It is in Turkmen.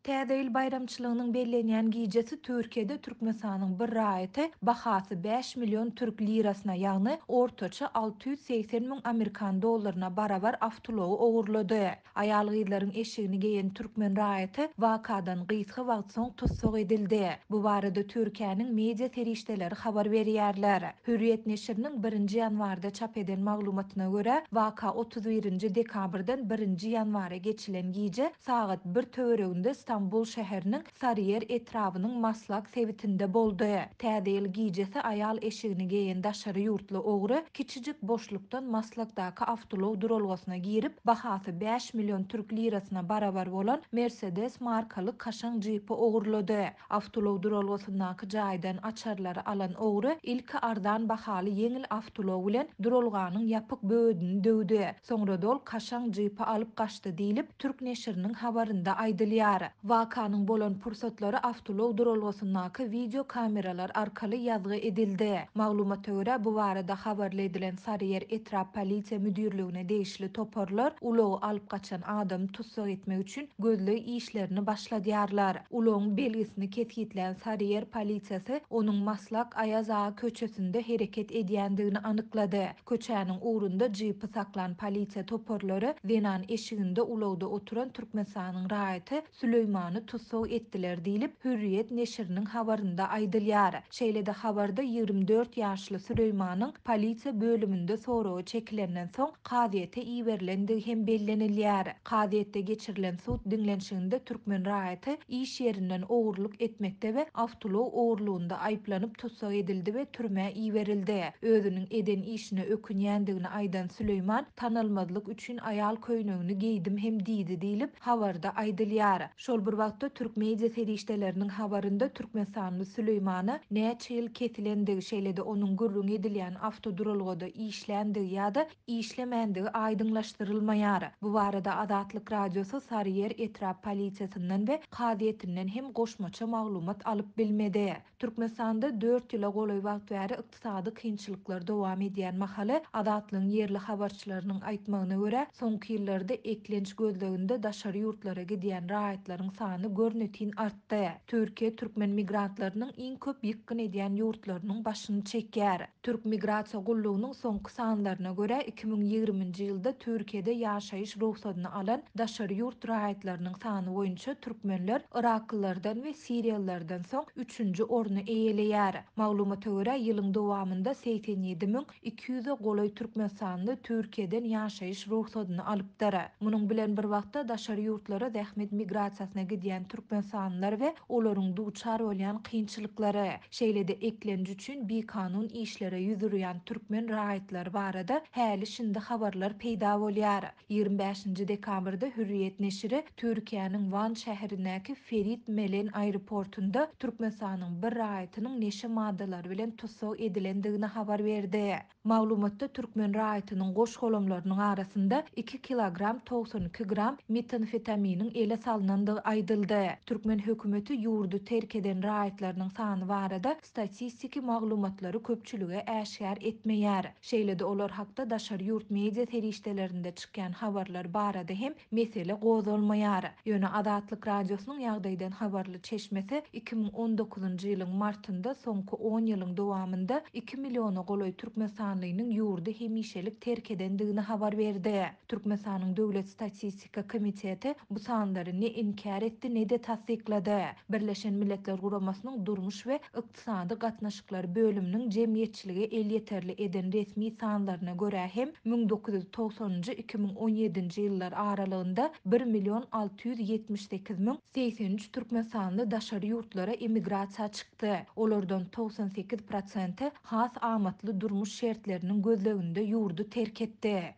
Täze il bayramçylygynyň bellenýän gijesi Türkiýede Türkmenistanyň bir raýaty bahasy 5 million türk lirasyna, ýagny ortaça 680 000 Amerikan dollaryna barabar awtology ogurlady. Aýal gyzlaryň eşigini geýen türkmen raýaty wakadan gysga wagt soň tutsak edildi. Bu barada Türkiýanyň media terişdeleri habar berýärler. Hürriyet neşriniň 1-nji ýanwarda çap eden maglumatyna görä, waka 31-nji dekabrdan 1-nji ýanwara geçilen gije sagat 1 töwereginde İstanbul şäheriniň Sarıyer etrabynyň Maslak sebitinde boldy. Täze ýyl gijesi aýal eşigini geýen daşary ýurtly ogry kiçijik boşlukdan Maslakdaky awtolog duralgasyna girip, bahasy 5 million türk lirasyna barabar bolan Mercedes markaly kaşaň jeepy ogurlady. Awtolog duralgasyndaky jaýdan açarlary alan ogry ilki ardan bahaly ýeňil awtolog bilen duralganyň ýapyk böwedini döwdi. Soňra dol kaşaň jeepy alyp gaçdy diýilip Türk neşriniň habarynda aýdylýar. Wakanyň bolan pursatlary awtolog duralgasyndaky video kameralar arkaly ýazgy edildi. Maglumata görä bu barada habarly edilen Sarıyer etrap polisiýa müdürlügine degişli toparlar ulogy alyp gaçan adamy tutsak etmek üçin gözlegi işlerini başladýarlar. Ulogyň belgisini ketgitlen Sarıyer polisiýasy onuň Maslak Aýaz Ağa köçesinde hereket edýändigini anyklady. Köçäniň ugrunda jeepy saklan polisiýa toparlary Venan eşiginde ulogda oturan Türkmenistanyň raýaty Süleýmany tutsak etdiler diýilip Hürriyet neşriniň habarynda aýdylýar. Şeýle-de habarda 24 ýaşly Süleýmanyň polisiýa bölüminde soragy çekilenden soň kaziýete iýerilendigi hem bellenilýär. Kaziýetde geçirilen sud diňlenşiginde türkmen raýaty iş ýerinden ogurluk etmekde we awtolog ogurlugynda aýplanyp tutsak edildi we türme iýerildi. Özüniň eden işine ökünýändigini aýdan Süleýman tanalmazlyk üçin aýal köýnegini giýdim hem diýdi diýilip habarda aýdylýar. Şol bir wagtda türk media serişdeleriniň habarynda Türkmenistanly Süleýmany näçe ýyl ketilendigi, şeýle-de onuň gürrüň edilýän awtoduralgada işländigi ýa-da işlemendigi aýdyňlaşdyrylmaýar. Bu barada Azatlyk radiosu Sarıyer etrap polisiýasyndan we kaziýetinden hem goşmaça maglumat alyp bilmedi. Türkmenistanda 4 ýyla goly wagt bäri ykdysady kynçylyklar dowam edýän mahaly Azatlygyň yerli habarçylarynyň aýtmagyna görä, soňky ýyllarda eklenç gözleginde daşary ýurtlara gidýän raýatlaryň sany görnetin artdy. Türkiýe türkmen migrantlarynyň iň köp ýykyn edýän ýurtlarynyň başyny çekýär. Türk migrasiýa gullugynyň soňky sanlaryna görä 2020-nji ýylda Türkiýede ýaşaýyş ruhsatyny alan daşary ýurt raýatlarynyň sany boýunça türkmenler Iraklylardan we Siriýalılardan soň 3-nji orny eýeleýär. Maglumata görä ýylyň dowamynda 87.200-e goly Türkmenistanly Türkiýeden ýaşaýyş ruhsatyny alypdyr. Munyň bilen bir wagtda daşary ýurtlara zähmet migrasiýasyna gidýän türkmensanlylar we olaryň duçar bolýan kynçylyklary, şeýle-de eklenji üçin bikanun işlere ýüzürýän türkmen raýatlar barada häli şindi habarlar peýda bolýar. 25-nji dekabrda Hürriyet neşri Türkiýanyň Van şäherindäki Ferit Melen aeroportunda Türkmenistanyň bir raýatynyň neşe maddalar bilen tutsak edilendigini habar berdi. Maglumatda türkmen raýatynyň goş golamlarynyň arasynda 2 kilogram 92 gram metamfetaminin ele salynandygy aýdyldy. Türkmen hökümeti ýurdu terk eden raýatlarynyň sany barada statistiki maglumatlary köpçülige äşkär etmeýär. Şeýle-de olar hakda daşary ýurt media terişdelerinde çykýan habarlar barada hem mesele gozalmaýar. Ýöne Azatlyk radiosynyň ýagdaýdan habarly çeşmesi 2019-njy ýylyň martynda soňky 10 ýylyň dowamynda 2 milliona goly türkmensanlynyň ýurdu hemişelik terk edendigini habar berdi. Türkmenistanyň döwlet statistika komiteti bu sanlary ne inkar etdi ne de tasdiklady. Birleşen Milletler Guramasynyň durmuş we ykdysady gatnaşyklar bölüminiň jemgyýetçiligi el ýeterli eden resmi sanlaryna görä hem 1990-njy 2017-nji ýyllar aralygynda 1 million 678 000 83 türkmensanly daşary ýurtlara emigrasiýa çykdy. Olardan 98% has amatly durmuş şertleriniň gözleginde ýurdu terk etdi.